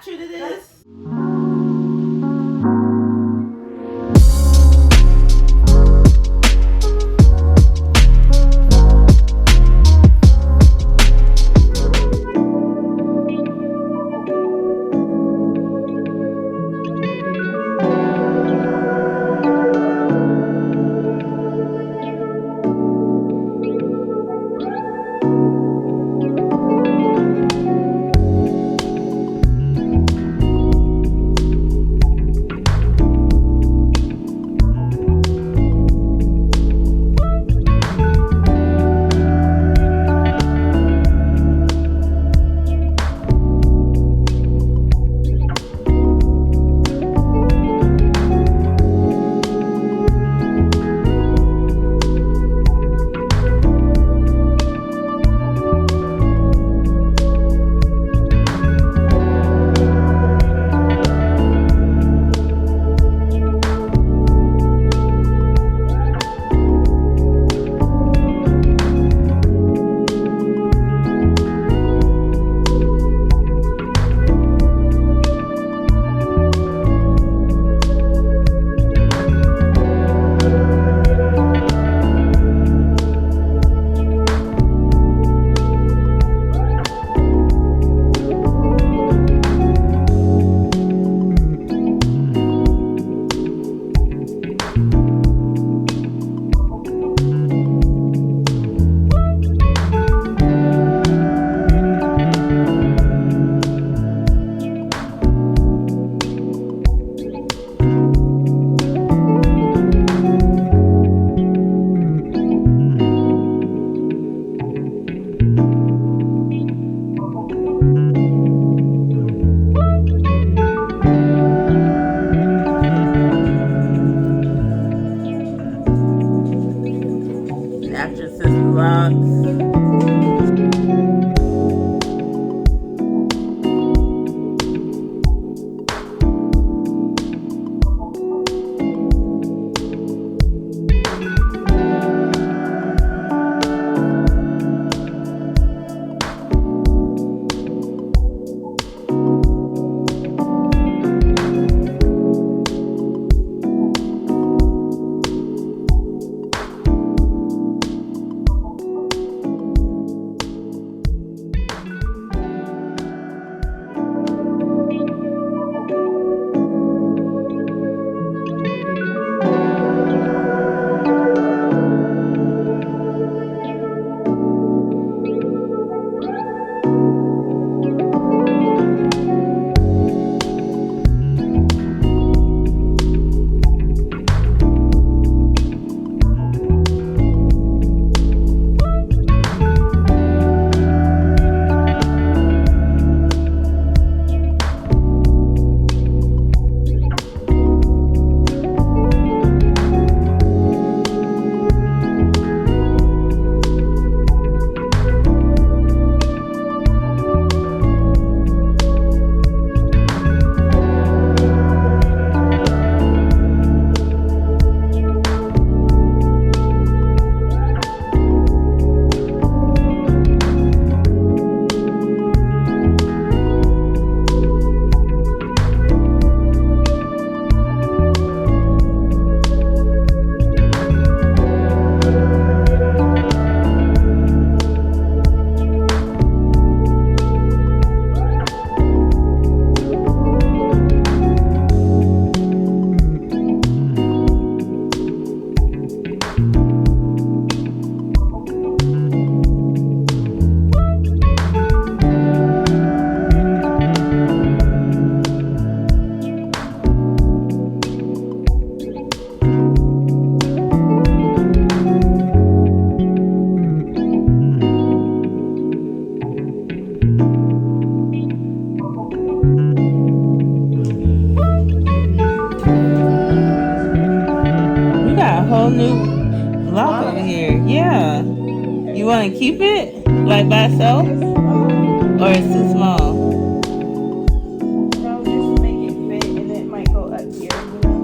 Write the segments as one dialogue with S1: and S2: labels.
S1: not true to this. new lock over here. Yeah. You want to keep it like by itself? Or is it too small?
S2: No, just make it fit and it might go up here, you know?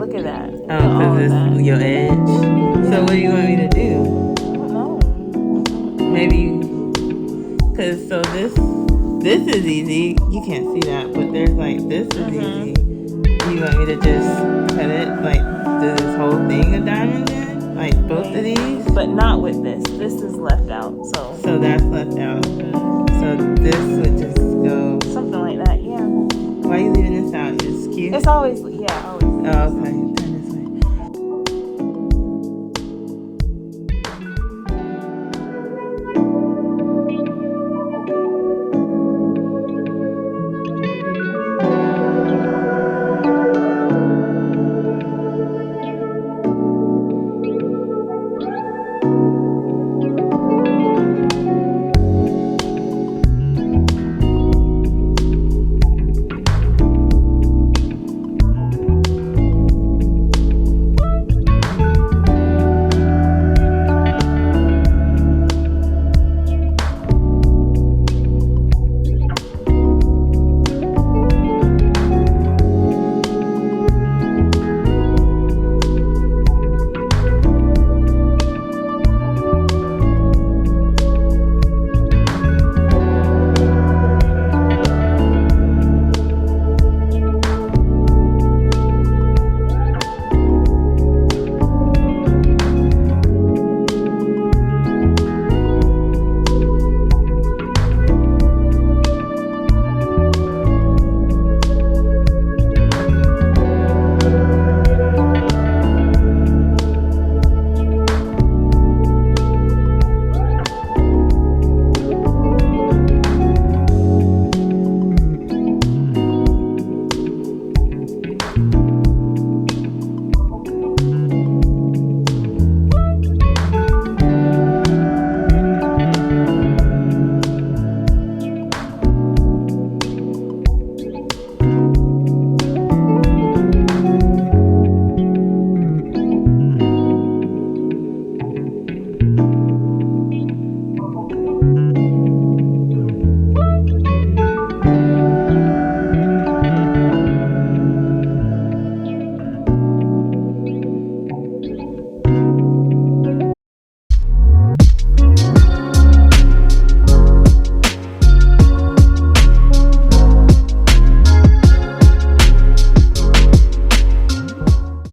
S2: Look at that.
S1: Oh, because it's your edge. So what do you want me to do?
S2: I don't know.
S1: Maybe, because so this is easy. You can't see that, but there's like, this is easy. You want me to just cut it, like, do this whole thing of diamonds in? Like, both of these?
S2: But not with this. This is left out, so.
S1: So that's left out. So this would just go.
S2: Something like that, yeah.
S1: Why are you leaving this out? It's cute?
S2: It's always, yeah, always.
S1: Oh, okay. Turn this way.